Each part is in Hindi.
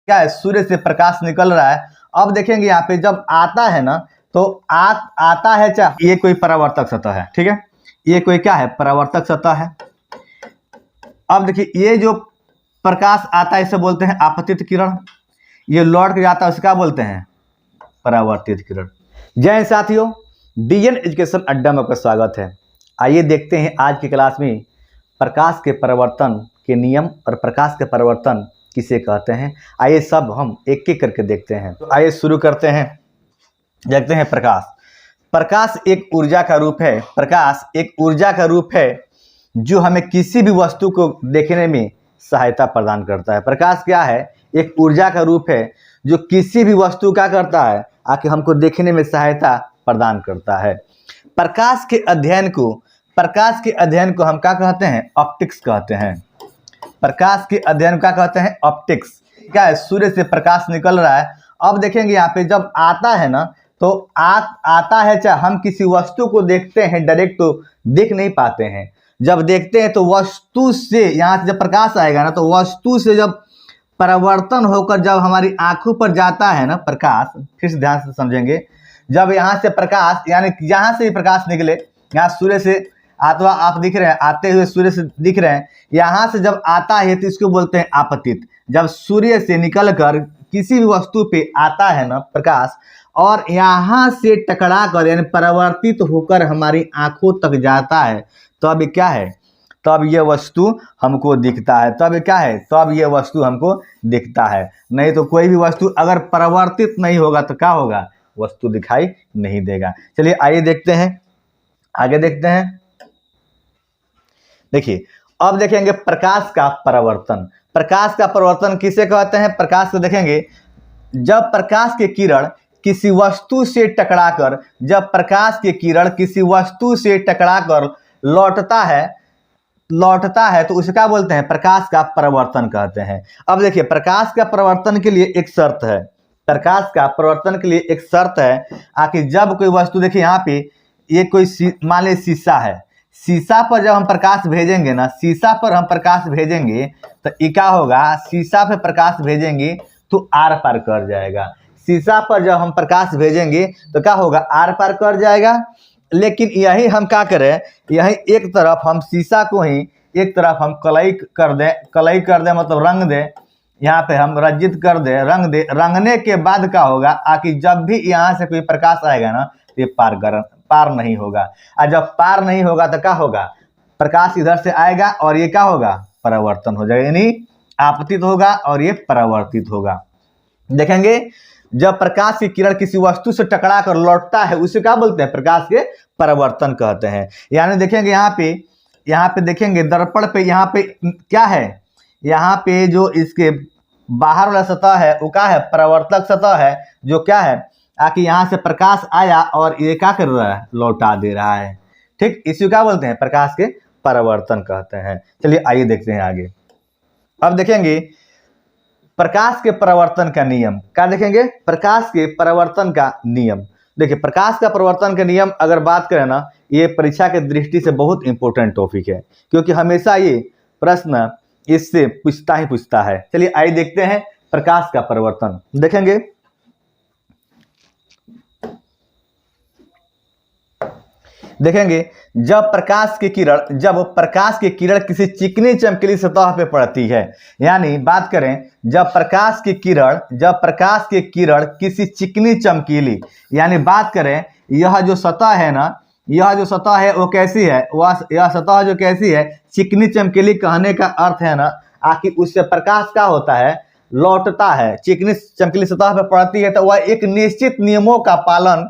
क्या है, सूर्य से प्रकाश निकल रहा है। अब देखेंगे यहाँ पे जब आता है ना तो आता है, चाहे ये कोई परावर्तक सतह है, ठीक है, ये कोई क्या है, परावर्तक सतह है। अब देखिए ये जो प्रकाश आता है इसे बोलते हैं आपतित किरण, ये लौट के जाता है उसे क्या बोलते हैं, परावर्तित किरण। जय साथियों, डीएन एजुकेशन अड्डा में आपका स्वागत है। आइए देखते हैं आज की क्लास में प्रकाश के परावर्तन के नियम और प्रकाश के परावर्तन किसे कहते हैं। आइए सब हम एक एक करके देखते हैं। तो आइए शुरू करते हैं। देखते हैं प्रकाश एक ऊर्जा का रूप है। प्रकाश एक ऊर्जा का रूप है जो हमें किसी भी वस्तु को देखने में सहायता प्रदान करता है। प्रकाश क्या है, एक ऊर्जा का रूप है जो किसी भी वस्तु का करता है, आके हमको देखने में सहायता प्रदान करता है। प्रकाश के अध्ययन को हम क्या कहते हैं, ऑप्टिक्स कहते हैं। प्रकाश के अध्ययन क्या कहते हैं, ऑप्टिक्स। क्या है, सूर्य से प्रकाश निकल रहा है। अब देखेंगे यहाँ पे जब आता है ना तो आता है, चाहे हम किसी वस्तु को देखते हैं डायरेक्ट तो देख नहीं पाते हैं। जब देखते हैं तो वस्तु से, यहाँ से जब प्रकाश आएगा ना तो वस्तु से जब परावर्तन होकर जब हमारी आंखों पर जाता है ना प्रकाश, फिर से ध्यान से समझेंगे, जब यहाँ से प्रकाश, यानी जहाँ से भी प्रकाश निकले, यहाँ सूर्य से अथवा आप दिख रहे हैं आते हुए सूर्य से दिख रहे हैं, यहाँ से जब आता है तो इसको बोलते हैं आपतित। जब सूर्य से निकलकर किसी भी वस्तु पे आता है ना प्रकाश और यहाँ से टकरा कर यानी परावर्तित होकर हमारी आंखों तक जाता है, तो अब क्या है, तब यह वस्तु हमको दिखता है। तब क्या है, तब यह वस्तु हमको दिखता है। नहीं तो कोई भी वस्तु अगर परावर्तित नहीं होगा तो क्या होगा, वस्तु दिखाई नहीं देगा। चलिए आइए देखते हैं, आगे देखते हैं। देखिए अब देखेंगे प्रकाश का परावर्तन। प्रकाश का परावर्तन किसे कहते हैं, प्रकाश को देखेंगे जब प्रकाश के किरण किसी वस्तु से टकराकर, जब प्रकाश के किरण किसी वस्तु से टकराकर लौटता है तो उसे क्या बोलते हैं, प्रकाश का परावर्तन कहते हैं। अब देखिए प्रकाश का परावर्तन के लिए एक शर्त है, प्रकाश का परावर्तन के लिए एक शर्त है कि जब कोई वस्तु, देखिए यहाँ पे ये कोई मान लीजिए शीशा है, शीशा पर जब हम प्रकाश भेजेंगे ना, शीशा पर हम प्रकाश भेजेंगे तो ये क्या होगा, शीशा पे प्रकाश भेजेंगे तो आर पार कर जाएगा। शीशा पर जब हम प्रकाश भेजेंगे तो क्या होगा, आर पार कर जाएगा। लेकिन यही हम क्या करें, यही एक तरफ हम शीशा को ही एक तरफ हम कलई कर दें मतलब रंग दें, यहाँ पे हम रंजित कर दें, रंगने के बाद क्या होगा, आकि जब भी यहाँ से कोई प्रकाश आएगा ना तो ये पार नहीं होगा। और जब पार नहीं होगा तो क्या होगा, प्रकाश इधर से आएगा और ये क्या होगा, परावर्तन हो जाएगा, यानी आपतित होगा और ये परावर्तित होगा। देखेंगे जब प्रकाश की किरण किसी वस्तु से टकरा कर लौटता है उसे क्या बोलते हैं, प्रकाश के परावर्तन कहते हैं। यानी देखेंगे यहाँ पे देखेंगे दर्पण पे, यहाँ पे क्या है, यहाँ पे जो इसके बाहर वाला सतह है वो क्या है, परावर्तक सतह है, जो क्या है आकि यहाँ से प्रकाश आया और ये क्या कर रहा है, लौटा दे रहा है। ठीक, इसी क्या बोलते हैं, प्रकाश के परावर्तन कहते हैं। चलिए आइए देखते हैं आगे। अब देखेंगे प्रकाश के परावर्तन का नियम, क्या देखेंगे, प्रकाश के परावर्तन का नियम। देखिए प्रकाश का परावर्तन का नियम अगर बात करें ना, ये परीक्षा के दृष्टि से बहुत इंपॉर्टेंट टॉपिक है, क्योंकि हमेशा ये प्रश्न इससे पूछता है। चलिए आइए देखते हैं प्रकाश का परावर्तन। देखेंगे जब प्रकाश की किरण किसी चिकनी चमकीली सतह पे पड़ती है, यानी बात करें जब प्रकाश की किरण किसी चिकनी चमकीली, यानी बात करें यह जो सतह है ना, यह जो सतह है वो कैसी है, यह सतह जो कैसी है, चिकनी चमकीली कहने का अर्थ है ना आखिर उससे प्रकाश क्या होता है, लौटता है। चिकनी चमकीली सतह पे पड़ती है तो वह एक निश्चित नियमों का पालन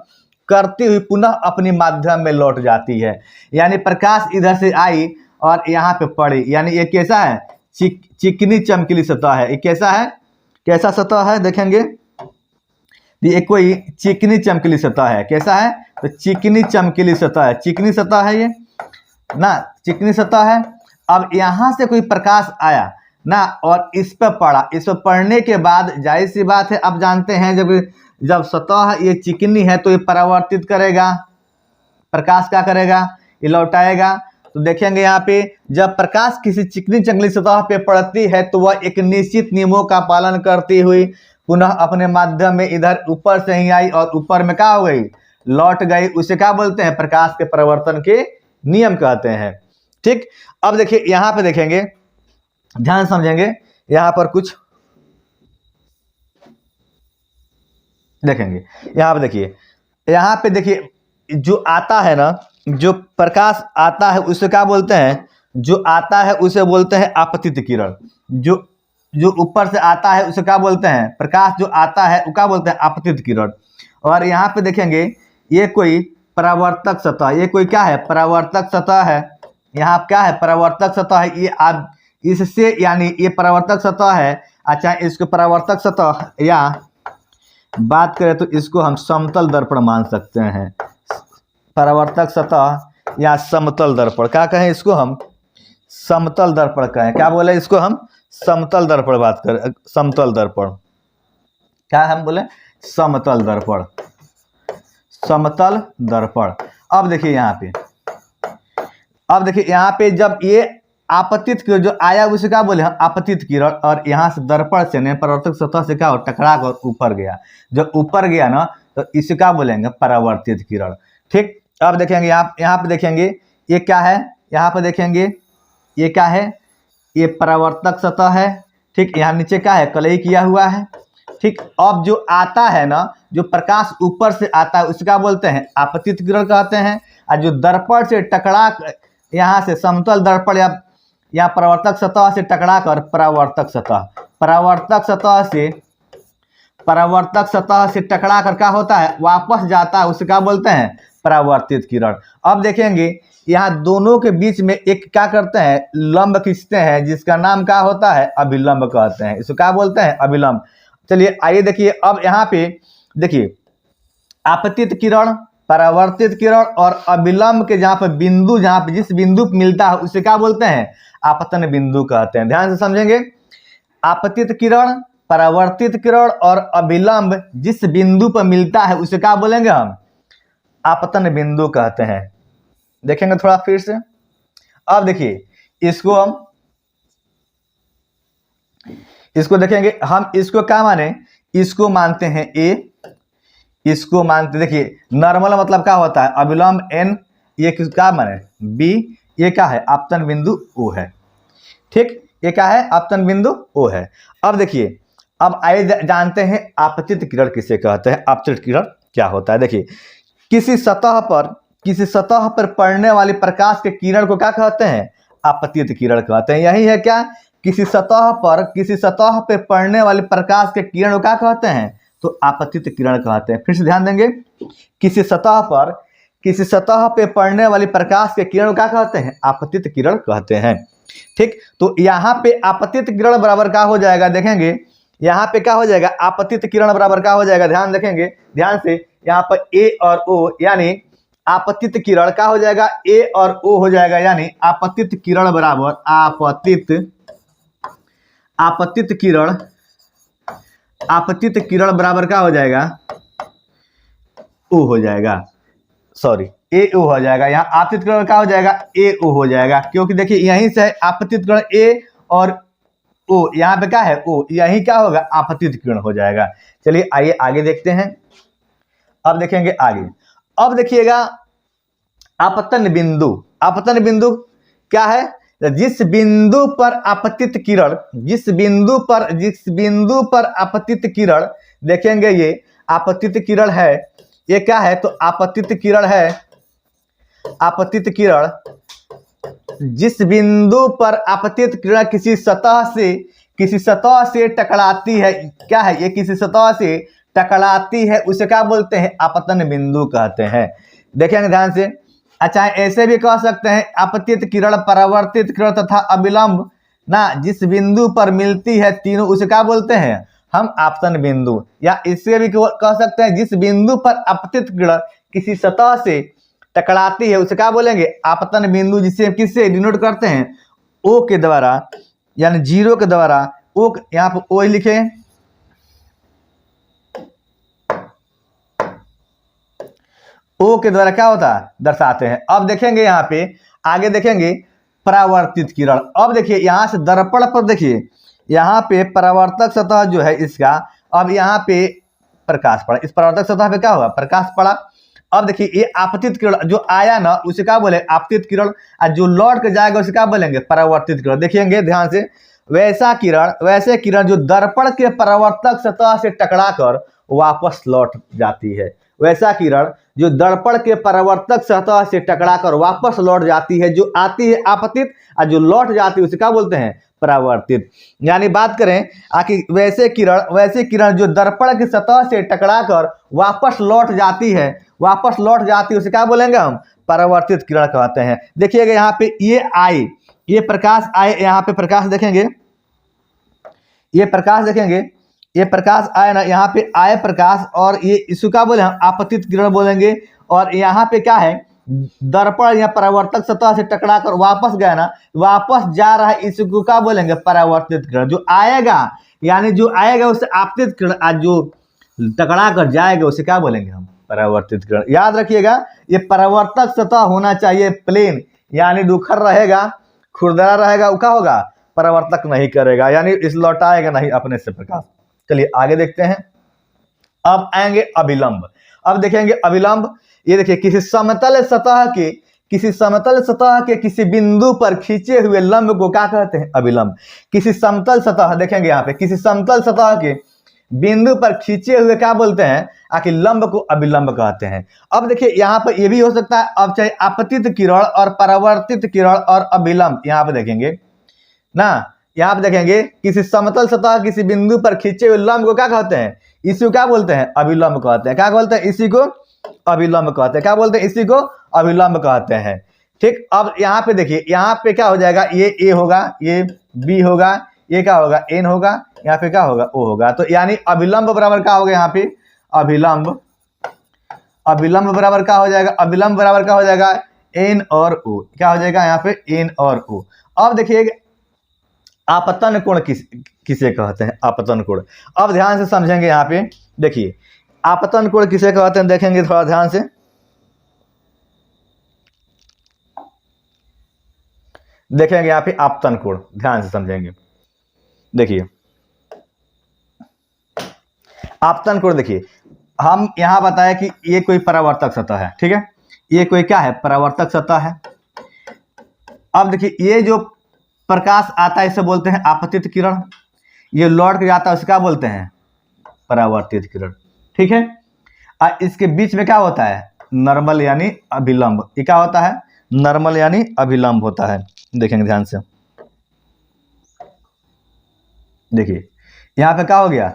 करती हुई पुनः अपनी माध्यम में लौट जाती है। यानी प्रकाश इधर से आई और यहाँ पे पड़ी, यानी ये कैसा है, चिकनी चमकीली सतह है। ये कैसा है, कैसा सतह है, देखेंगे ये कोई चिकनी चमकीली सतह है। कैसा है, तो चिकनी चमकीली सतह है, चिकनी सतह है ये ना, चिकनी सतह है। अब यहाँ से कोई प्रकाश आया ना और इस पर पड़ा, इस पर पड़ने के बाद जाहिर सी बात है, अब जानते हैं जब सतह ये चिकनी है तो ये परावर्तित करेगा, प्रकाश क्या करेगा, ये लौटाएगा। तो देखेंगे यहाँ पे जब प्रकाश किसी चिकनी चंगली सतह पे पड़ती है तो वह एक निश्चित नियमों का पालन करती हुई पुनः अपने माध्यम में इधर ऊपर से ही आई और ऊपर में क्या हो गई, लौट गई। उसे क्या बोलते हैं, प्रकाश के परिवर्तन के नियम कहते हैं। ठीक, अब देखिए यहाँ पे देखेंगे, ध्यान समझेंगे, यहाँ पर कुछ देखेंगे। यहाँ पे देखिए जो आता है ना, जो प्रकाश आता है उसे क्या बोलते हैं, जो आता है उसे बोलते हैं आपतित किरण। जो ऊपर से आता है उसे क्या बोलते हैं, प्रकाश जो आता है वो क्या बोलते हैं, आपतित किरण। और यहाँ पे देखेंगे ये कोई परावर्तक सतह, ये कोई क्या है, परावर्तक सतह है। यहाँ क्या है, परावर्तक सतह है। ये आप इससे यानी ये परावर्तक सतह है। अच्छा, इसको परावर्तक सतह या बात करें तो इसको हम समतल दर्पण मान सकते हैं। परावर्तक सतह या समतल दर्पण क्या कहें, इसको हम समतल दर्पण कहें। क्या बोले, इसको हम समतल दर्पण बात करें, समतल दर्पण क्या हम बोले, समतल दर्पण, समतल दर्पण। अब देखिए यहाँ पे जब ये आपतित किरण जो आया उसे क्या बोले हम, आपतित किरण, और यहाँ से दर्पण से ने परावर्तक सतह से क्या हो, टकरा कर ऊपर गया। जब ऊपर गया ना तो इसे क्या बोलेंगे, परावर्तित किरण। ठीक, अब देखेंगे यहाँ पे देखेंगे ये क्या है, यहाँ पे देखेंगे ये क्या है, ये परावर्तक सतह है। ठीक, यहाँ नीचे क्या है, कलई किया हुआ है। ठीक, अब जो आता है ना, जो प्रकाश ऊपर से आता है उसे क्या बोलते हैं, आपतित किरण कहते हैं। और जो दर्पण से टकरा यहाँ से समतल दर्पण या परावर्तक सतह से टकरा कर परावर्तक सतह से टकरा कर क्या होता है, वापस जाता है, उसे क्या बोलते हैं, परावर्तित किरण। अब देखेंगे यहाँ दोनों के बीच में एक क्या करते हैं, लंब खींचते हैं, जिसका नाम क्या होता है, अभिलंब कहते हैं। इसको क्या बोलते हैं, अभिलंब। चलिए आइए देखिए, अब यहाँ पे देखिए आपतित किरण, परावर्तित किरण और अभिलंब के जहाँ पे बिंदु, जहाँ पे जिस बिंदु पे मिलता है उसे क्या बोलते हैं, आपतन बिंदु कहते हैं। ध्यान से समझेंगे, आपतित किरण, परावर्तित किरण और अभिलंब जिस बिंदु पर मिलता है उसे क्या बोलेंगे हम, आपतन बिंदु कहते हैं। देखेंगे थोड़ा फिर से। अब देखिए इसको देखेंगे हम, इसको क्या माने, इसको मानते हैं ए, इसको मानते, देखिए नॉर्मल मतलब क्या होता है, अभिलंब एन, ये क्या माने बी, ये क्या है, आपतन बिंदु ओ है। ठीक, ये क्या है, आपतन बिंदु ओ है। अब देखिए, अब आइए जानते हैं आपतित किरण किसे कहते हैं, आपतित किरण क्या होता है। देखिए किसी सतह पर पड़ने वाली प्रकाश के किरण को क्या कहते हैं, आपतित किरण कहते हैं। यही है क्या, किसी सतह पर पड़ने वाली प्रकाश के किरण को क्या कहते हैं, तो आपतित किरण कहते हैं। फिर से ध्यान देंगे, किसी सतह पे पड़ने वाली प्रकाश के किरण को क्या कहते हैं, आपतित किरण कहते हैं। ठीक, तो यहाँ पे आपतित किरण बराबर क्या हो जाएगा, देखेंगे यहाँ पे क्या हो जाएगा, आपतित किरण बराबर क्या हो जाएगा, ध्यान देखेंगे ध्यान से, यहाँ पर ए और ओ यानी आपतित किरण क्या हो जाएगा, ए और ओ हो जाएगा, यानी आपतित किरण बराबर आपतित किरण बराबर क्या हो जाएगा, ओ हो जाएगा, सॉरी ए ओ हो जाएगा। यहाँ आपतित किरण क्या हो जाएगा, ए ओ हो जाएगा, क्योंकि देखिए यहीं से आपतित किरण ए और ओ, यहाँ पे क्या है ओ, यही क्या होगा, आपतित किरण हो जाएगा। चलिए आइए आगे देखते हैं। अब देखेंगे आगे, अब देखिएगा आपतन बिंदु क्या है, जिस बिंदु पर आपतित किरण देखेंगे, ये आपतित किरण है, ये क्या है, तो आपतित किरण जिस बिंदु पर आपतित किरण किसी सतह से टकराती है, क्या है ये, किसी सतह से टकराती है, उसे क्या बोलते हैं, आपतन बिंदु कहते हैं। देखेंगे ध्यान से। अच्छा, ऐसे भी कह सकते हैं आपतित किरण, परावर्तित किरण तथा अभिलंब ना जिस बिंदु पर मिलती है तीनों, उसे क्या बोलते हैं हम, आपतन बिंदु। या इससे भी कह सकते हैं जिस बिंदु पर आपतित किरण किसी सतह से टकराती है उसे क्या बोलेंगे, आपतन बिंदु, जिसे किससे डिनोट करते हैं, ओ के द्वारा, यानी जीरो के द्वारा। ओ यहाँ पर ओ लिखे, ओ के द्वारा क्या होता है, दर्शाते हैं। अब देखेंगे यहाँ पे आगे देखेंगे परावर्तित किरण। अब देखिए यहाँ से दर्पण पर देखिए, यहाँ पे परावर्तक सतह जो है इसका, अब यहाँ पे प्रकाश पड़ा, इस परावर्तक सतह पे क्या हुआ, प्रकाश पड़ा। अब देखिए ये आपतित किरण जो आया ना उसे क्या बोले, आपतित किरण, और जो लौट के जाएगा उसे क्या बोलेंगे, परावर्तित किरण। देखिएंगे ध्यान से, वैसे किरण जो दर्पण के परावर्तक सतह से टकराकर वापस लौट जाती है, वैसा किरण जो दर्पण के परावर्तक सतह से टकराकर वापस लौट जाती है, जो आती है आपतित और जो लौट जाती है उसे क्या बोलते हैं, परावर्तित। यानी बात करें आखिर वैसे किरण जो दर्पण की सतह से टकराकर वापस लौट जाती है उसे क्या बोलेंगे हम, परावर्तित किरण कहते हैं। देखिएगा यहाँ पे ये प्रकाश आए, यहाँ पे प्रकाश देखेंगे, ये प्रकाश आए ना, यहाँ पे आए प्रकाश, और ये इसको क्या बोले हम, आपतित किरण बोलेंगे। और यहाँ पे क्या है, दर्पण या परावर्तक सतह से टकराकर वापस गया ना, वापस जा रहा है, इसको क्या बोलेंगे, परावर्तित किरण। जो आएगा यानी जो आएगा उसे आपतित किरण, और जो टकरा कर जाएगा उसे क्या बोलेंगे हम, परावर्तित किरण। याद रखिएगा ये परावर्तक सतह होना चाहिए प्लेन, यानी दुखर रहेगा, खुरदरा रहेगा, वो क्या होगा, परावर्तक नहीं करेगा, यानी इस लौटाएगा नहीं अपने से प्रकाश। चलिए आगे देखते हैं। अब आएंगे अभिलंब। अब देखेंगे अभिलंब, ये देखिए किसी समतल सतह के किसी बिंदु पर खींचे हुए लंब को क्या कहते हैं, अभिलंब। किसी समतल सतह, देखेंगे यहाँ पे किसी समतल सतह के बिंदु पर खींचे हुए क्या बोलते हैं, आखिर लंब को अभिलंब कहते हैं। अब देखिए यहाँ पर ये भी हो सकता है, अब चाहे आपतित किरण और परावर्तित किरण और अभिलंब, यहाँ पे देखेंगे ना, यहाँ पे देखेंगे किसी समतल सतह किसी बिंदु पर खींचे हुए लंब को क्या कहते हैं, इसी को क्या बोलते हैं, अभिलंब कहते हैं। क्या बोलते हैं, इसी को अभिलंब कहते हैं। क्या बोलते हैं, इसी को अभिलंब कहते हैं। ठीक, अब यहाँ पे देखिए, यहाँ पे क्या हो जाएगा, ये ए होगा, ये बी होगा, ये क्या होगा, एन होगा, यहाँ पे क्या होगा, ओ होगा। तो यानी अभिलंब बराबर क्या होगा, यहाँ पे अभिलंब बराबर क्या हो जाएगा, अभिलंब बराबर क्या हो जाएगा, एन और ओ। क्या हो जाएगा यहाँ पे, एन और ओ। अब देखिए आपतन कोण किसे कहते हैं, आपतन कोण। अब ध्यान से समझेंगे, यहाँ पे देखिए आपतन कोण किसे कहते हैं, देखेंगे थोड़ा ध्यान से। देखेंगे यहाँ पे आपतन कोण, ध्यान से समझेंगे। देखिए आपतन कोण, देखिए हम यहाँ बताया कि ये कोई परावर्तक सतह है, ठीक है, ये कोई क्या है, परावर्तक सतह है। अब देखिए ये जो प्रकाश आता है इसे बोलते हैं आपतित किरण, ये लौट के जाता है उसे क्या बोलते हैं, परावर्तित किरण। ठीक है, और इसके बीच में क्या होता है, नॉर्मल यानी अभिलंब। ये क्या होता है, नॉर्मल यानी अभिलंब होता है। देखेंगे ध्यान से, देखिए यहाँ पे क्या हो गया,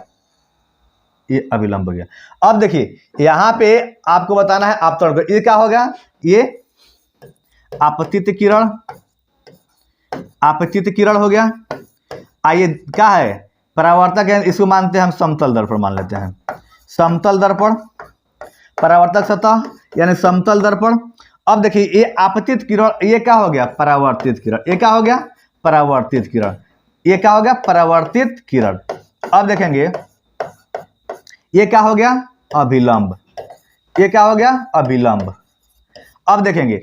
ये अभिलंब हो गया। अब देखिए यहाँ पे आपको बताना है आपतन कोण, ये क्या हो गया, ये आपतित किरण हो गया। आइए क्या है, परावर्तक है, इसको मानते हैं हम समतल दर्पण मान लेते हैं, समतल दर्पण, परावर्तक सतह यानी समतल दर्पण। अब देखिए ये आपतित किरण, ये क्या हो गया, परावर्तित किरण। ये क्या हो गया, परावर्तित किरण। ये क्या हो गया, परावर्तित किरण। अब देखेंगे ये क्या हो गया, अभिलंब। ये क्या हो गया, अभिलंब। अब देखेंगे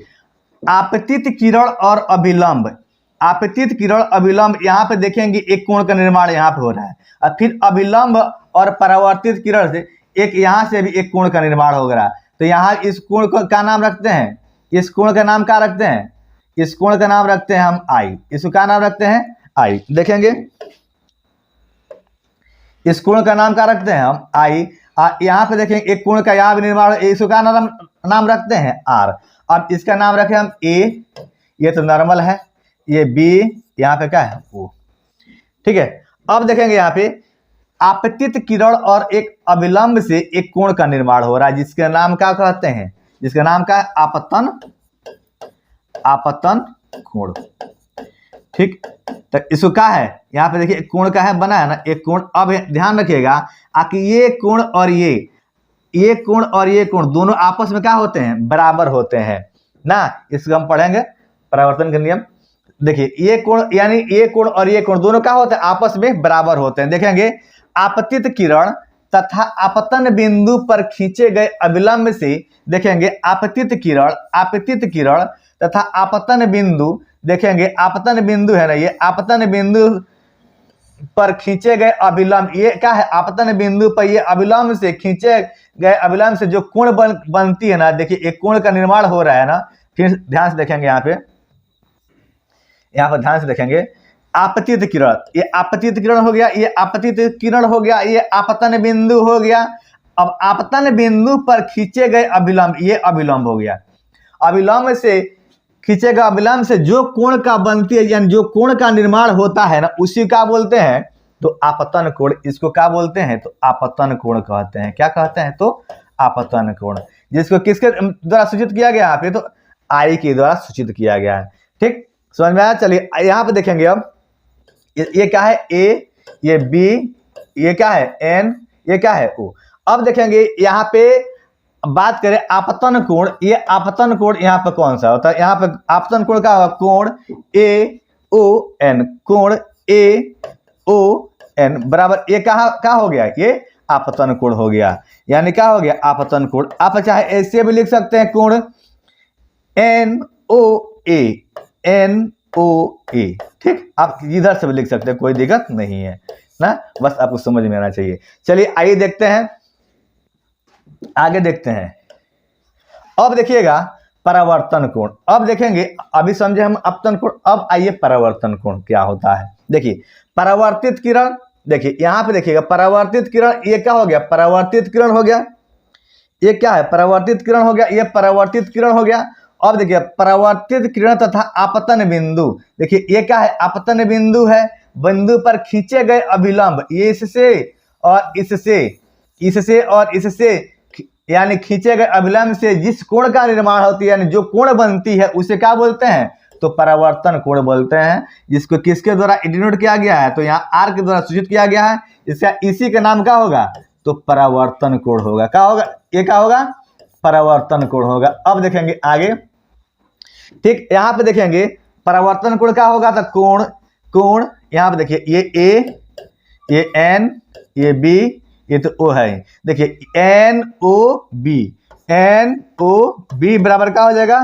आपतित किरण और अभिलंब, आपतित किरण अभिलंब, यहाँ पे देखेंगे एक कोण का निर्माण यहाँ पे हो रहा है, और फिर अभिलंब और परावर्तित किरण से एक यहाँ से भी एक कोण का निर्माण हो रहा है। तो यहाँ इस कोण का नाम रखते हैं, इस कोण का नाम क्या रखते हैं, इस कोण का नाम रखते हैं हम आई। इसको क्या नाम रखते हैं, आई। देखेंगे इस कोण का नाम क्या रखते हैं हम, आई। यहाँ पे देखेंगे एक कोण का यहाँ भी निर्माण, इसको क्या नाम रखते हैं, आर। अब इसका नाम रखें हम ए, ये तो नॉर्मल है, ये बी, यहाँ पे क्या है, ओ। ठीक है, अब देखेंगे यहाँ पे आपतित किरण और एक अभिलंब से एक कोण का निर्माण हो रहा है, जिसका नाम क्या कहते हैं, जिसका नाम क्या है, आपतन कोण। ठीक, तो इसको क्या है, यहाँ पे देखिए कोण का है बना है ना, एक कोण। अब ध्यान रखिएगा कि ये कोण और ये कोण और ये कोण दोनों आपस में क्या होते हैं, बराबर होते हैं ना। इसको हम पढ़ेंगे परावर्तन का नियम। देखिए ये कोण यानी ये कोण और ये कोण दोनों क्या होते हैं, आपस में बराबर होते हैं। देखेंगे आपतित किरण तथा आपतन बिंदु पर खींचे गए अभिलंब से, देखेंगे आपतित किरण तथा आपतन बिंदु, देखेंगे आपतन बिंदु है ना, ये आपतन बिंदु पर खींचे गए अभिलंब, ये क्या है, आपतन बिंदु पर ये अभिलंब से खींचे गए अभिलंब से जो कोण बनती है ना, देखिए एक कोण का निर्माण हो रहा है ना। फिर ध्यान से देखेंगे यहाँ पर ध्यान से देखेंगे, आपतित किरण, ये आपतित किरण हो गया, ये आपतित किरण हो गया, ये आपतन बिंदु हो गया। अब आपतन बिंदु पर खींचे गए अभिलंब, ये अभिलंब हो गया। अभिलंब से खींचे गए अभिलंब से जो कोण का बनती है, यानी जो कोण का निर्माण होता है ना, उसी का बोलते हैं तो आपतन कोण। इसको क्या बोलते हैं तो आपतन कोण कहते हैं। क्या कहते हैं तो आपतन कोण, जिसको किसके द्वारा सूचित किया गया यहाँ पे तो आई के द्वारा सूचित किया गया है। ठीक, समझ में आया। चलिए यहाँ पे देखेंगे, अब ये क्या है ए, ये बी, ये क्या है एन, ये क्या है ओ। अब देखेंगे यहाँ पे बात करें आपतन कोण, ये आपतन कोण यहाँ पे कौन सा होता है, यहाँ पे आपतन कोण का कोण ए ओ एन, कोण ए ओ एन बराबर ये कहा हो गया, ये आपतन कोण हो गया। यानी क्या हो गया आपतन कोण। आप चाहे ऐसे भी लिख सकते हैं कोण एन ओ ए, एन ओ ए। ठीक, आप इधर से भी लिख सकते हैं, कोई दिक्कत नहीं है ना, बस आपको समझ में आना चाहिए। चलिए आइए देखते हैं, आगे देखते हैं। अब देखिएगा परावर्तन कोण। अब देखेंगे, अभी समझे हम अपतन कोण, अब आइए परावर्तन कोण क्या होता है। देखिए परावर्तित किरण, देखिए यहाँ पे देखिएगा परावर्तित किरण, ये क्या हो गया परावर्तित किरण हो गया, ये क्या है परावर्तित किरण हो गया, ये परावर्तित किरण हो गया। अब देखिए परावर्तित किरण तथा आपतन बिंदु, देखिए ये क्या है आपतन बिंदु है, बिंदु पर खींचे गए अभिलंब, ये इससे और इससे और इससे यानी खींचे गए अभिलंब से जिस कोण का निर्माण होती है, यानी जो कोण बनती है उसे क्या बोलते हैं तो परावर्तन कोण बोलते हैं। जिसको किसके द्वारा डिनोट किया गया है तो यहाँ आर के द्वारा सूचित किया गया है, इसका इसी का नाम क्या होगा तो परावर्तन कोण होगा। क्या होगा, ये क्या होगा परावर्तन कोण होगा। अब देखेंगे आगे, ठीक, यहाँ पे देखेंगे परावर्तन कोण क्या होगा तो कोण यहाँ पे देखिए ये ए, ये एन, ये बी, ये तो ओ है। देखिए एन ओ बी बराबर क्या हो जाएगा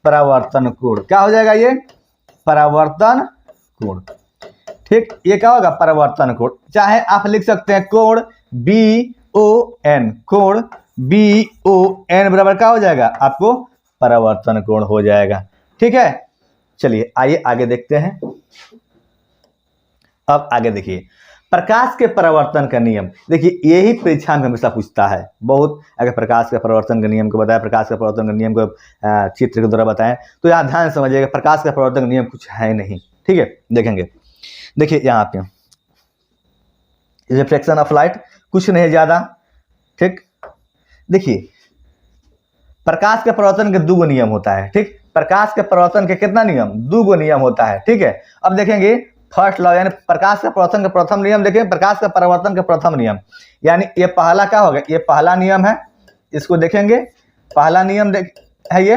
परावर्तन कोण। क्या हो जाएगा ये परावर्तन कोण। ठीक, ये क्या होगा परावर्तन कोण। चाहे आप लिख सकते हैं कोण बी ओ एन, कोण बी ओ एन बराबर क्या हो जाएगा आपको परावर्तन कोण हो जाएगा। ठीक है, चलिए आइए आगे देखते हैं। अब आगे देखिए प्रकाश के परावर्तन का नियम। देखिए यही परीक्षा में हमेशा पूछता है बहुत, अगर प्रकाश के परावर्तन के नियम को बताया, प्रकाश के परावर्तन के नियम को चित्र के द्वारा बताएं तो यहाँ ध्यान समझिएगा प्रकाश के परावर्तन का नियम कुछ है नहीं। ठीक है, देखेंगे, देखिए यहाँ पे रिफ्लेक्शन ऑफ लाइट कुछ नहीं ज्यादा। ठीक, देखिए प्रकाश के परावर्तन के 2 नियम होता है। ठीक, प्रकाश के परावर्तन के कितना नियम 2 नियम होता है। ठीक है, अब देखेंगे फर्स्ट लॉ यानी प्रकाश के परावर्तन का प्रथम नियम, देखें प्रकाश के परावर्तन का प्रथम नियम, यानी ये पहला क्या होगा ये पहला नियम है, इसको देखेंगे पहला नियम है ये।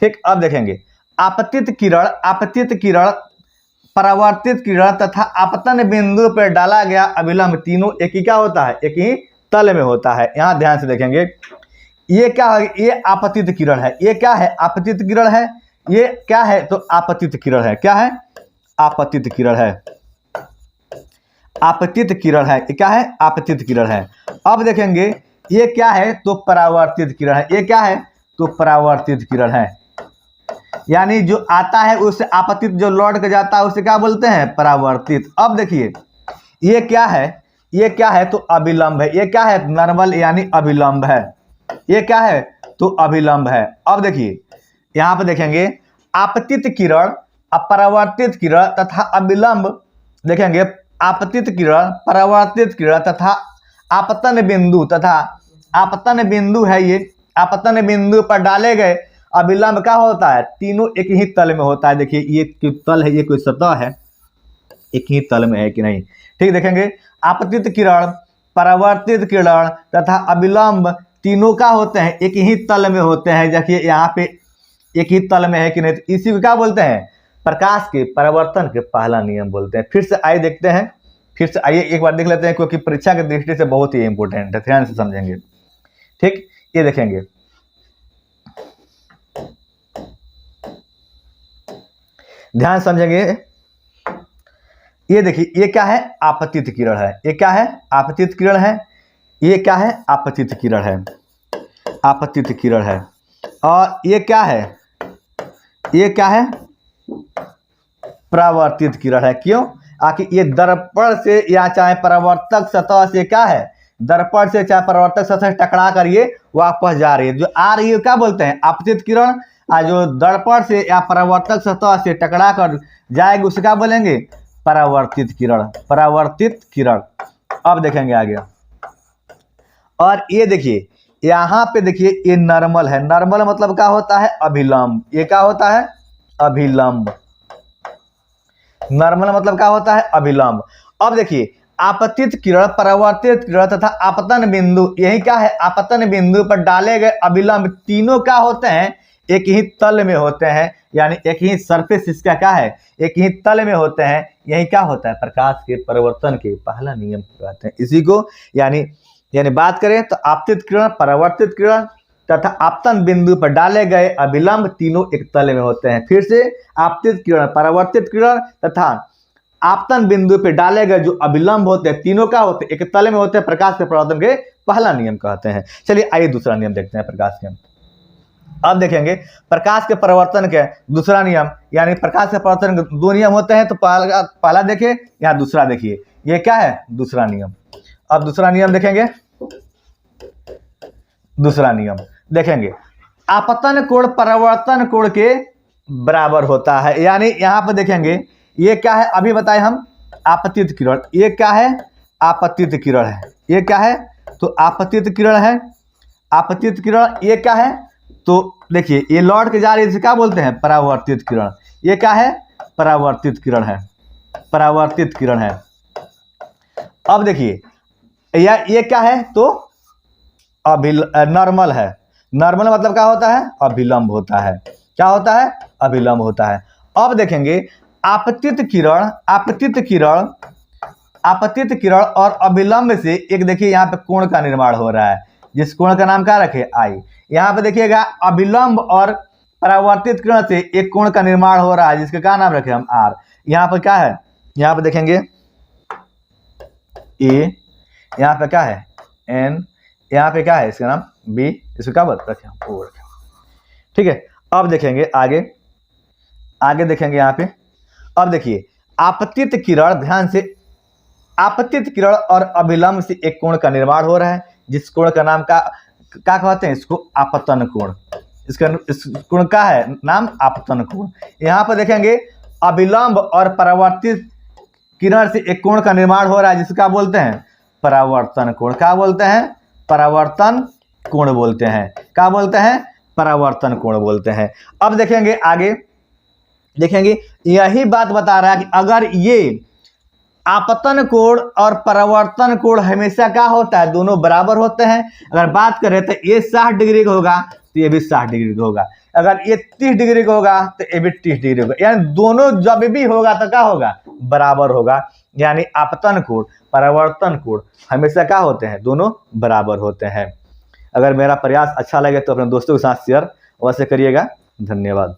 ठीक, अब देखेंगे आपतित किरण परावर्तित किरण तथा आपतन बिंदु पर डाला गया अभिलंब तीनों एक ही क्या होता है एक ही तल में होता है। यहाँ ध्यान से देखेंगे ये क्या है ये आपतित किरण है, ये क्या है आपतित किरण है, ये क्या है तो आपतित किरण है। क्या है आपतित किरण है, आपतित किरण है, ये क्या है आपतित किरण है। अब देखेंगे ये क्या है तो परावर्तित किरण है, ये क्या है तो परावर्तित किरण है, यानी जो आता है उससे आपतित जो लौट के जाता है उसे क्या बोलते हैं परावर्तित। अब देखिए ये क्या है, ये क्या है तो अभिलंब है, ये क्या है नॉर्मल यानी अभिलंब है, ये क्या है तो अभिलंब है। अब देखिए यहाँ पे देखेंगे आपतित किरण अपरावर्तित किरण तथा अभिलंब, देखेंगे आपतित किरण परावर्तित किरण तथा आपतन बिंदु है, ये आपतन बिंदु पर डाले गए अभिलंब क्या होता है तीनों एक ही तल में होता है। देखिए ये तल है, ये कोई सतह है, एक ही तल में है कि नहीं। ठीक, देखेंगे आपतित किरण परावर्तित किरण तथा अभिलंब तीनों का होते हैं एक ही तल में होते हैं। देखिए यहाँ पे एक ही तल में है कि नहीं, तो इसी को क्या बोलते हैं प्रकाश के परावर्तन के पहला नियम बोलते हैं। फिर से आइए देखते हैं, फिर से आइए एक बार देख लेते हैं क्योंकि परीक्षा की दृष्टि से बहुत ही इंपॉर्टेंट है, ध्यान से समझेंगे। ठीक, ये देखेंगे ध्यान समझेंगे। ये देखिए, ये क्या है? आपतित किरण है। ये क्या है? आपतित किरण है। ये क्या है? आपतित किरण है। आपतित किरण है। और ये क्या है? ये क्या है? परावर्तित किरण है। क्यों? आखिर ये दर्पण से या चाहे परावर्तक सतह से क्या है, दर्पण से चाहे परावर्तक सतह से टकरा कर ये वापस जा रही है। जो आ रही है क्या बोलते हैं? आपतित किरण। और जो दर्पण से या परावर्तक सतह से टकरा कर जाएगी उसे क्या बोलेंगे? परावर्तित किरण। परावर्तित किरण। अब देखेंगे आगे। और ये देखिए, यहाँ पे देखिए, ये नॉर्मल है। नॉर्मल मतलब क्या होता है? अभिलंब। ये क्या होता है? अभिलंब। नॉर्मल मतलब क्या होता है? अभिलंब। अब देखिए, आपतित किरण, परावर्तित किरण तथा आपतन बिंदु, यही क्या है? आपतन बिंदु पर डाले गए अभिलंब तीनों क्या होते हैं? एक ही तल में होते हैं, यानी एक ही सरफेस इसका क्या है? एक ही तल में होते हैं। यही क्या होता है? प्रकाश के परावर्तन के पहला नियम कहते हैं इसी को। यानी बात करें तो आपतित किरण, परावर्तित किरण तथा आपतन बिंदु पर डाले गए अभिलंब तीनों एक तल में होते हैं। फिर से, आपतित किरण, परावर्तित किरण तथा आपतन बिंदु पर डाले गए जो अभिलंब होते हैं तीनों क्या होते हैं? एक तल में होते हैं। प्रकाश के परावर्तन के पहला नियम कहते हैं। चलिए आइए दूसरा नियम देखते हैं प्रकाश के। अब देखेंगे प्रकाश के परिवर्तन के दूसरा नियम, यानी प्रकाश के परिवर्तन के दो नियम होते हैं। तो पहला देखिए, यहाँ दूसरा देखिए। ये क्या है? दूसरा नियम। अब दूसरा नियम देखेंगे। दूसरा नियम देखेंगे, आपतन कोण परावर्तन कोण के बराबर होता है। यानी यहाँ पर देखेंगे, ये क्या है? अभी बताए हम, आपतित किरण। ये क्या है? आपतित किरण है। ये क्या है? तो आपतित किरण है। आपतित किरण। ये क्या है? तो देखिए, ये लौट के जा रही है, इसे क्या बोलते हैं? परावर्तित किरण। ये क्या है? परावर्तित किरण है। परावर्तित किरण है। अब देखिए, ये क्या है? तो नॉर्मल है। नॉर्मल मतलब क्या होता है? अभिलंब होता है। क्या होता है? अभिलंब होता है। अब देखेंगे, आपतित किरण, आपतित किरण, आपतित किरण और अभिलंब से एक देखिए यहाँ पे कोण का निर्माण हो रहा है, जिस कोण का नाम क्या रखे? आई। यहाँ पे देखिएगा, अभिलंब और परावर्तित किरण से एक कोण का निर्माण हो रहा है, जिसका क्या नाम रखे हम? आर। यहाँ पे क्या है? यहाँ पे देखेंगे ए, यहाँ पे क्या है? एन, यहाँ पे क्या है? इसका नाम बी, इसको क्या बोलते रखे हम? ओ रखे। ठीक है। अब देखेंगे आगे। आगे देखेंगे यहाँ पे। अब देखिए, आपतित किरण, ध्यान से, आपतित किरण और अभिलंब से एक कोण का निर्माण हो रहा है, जिस कोण का नाम क्या कहते हैं? इसको आपतन कोण। इस कोण का है नाम? आपतन कोण। यहाँ पर देखेंगे, अभिलंब और परावर्तित किरण से एक कोण का निर्माण हो रहा है, जिसका बोलते हैं? परावर्तन कोण। क्या बोलते हैं? परावर्तन कोण बोलते हैं। क्या बोलते हैं? परावर्तन कोण बोलते हैं। अब देखेंगे आगे। देखेंगे, यही बात बता रहा है कि अगर ये आपतन कोण और परावर्तन कोण हमेशा क्या होता है? दोनों बराबर होते हैं। अगर बात करें तो ये 60 डिग्री का होगा तो ये भी 60 डिग्री का होगा। अगर ये 30 डिग्री का होगा तो ये भी 30 डिग्री होगा। यानी दोनों जब भी होगा तो क्या होगा? बराबर होगा। यानी आपतन कोण, परावर्तन कोण हमेशा क्या होते हैं? दोनों बराबर होते हैं। अगर मेरा प्रयास अच्छा लगे तो अपने दोस्तों के साथ शेयर अवश्य करिएगा। धन्यवाद।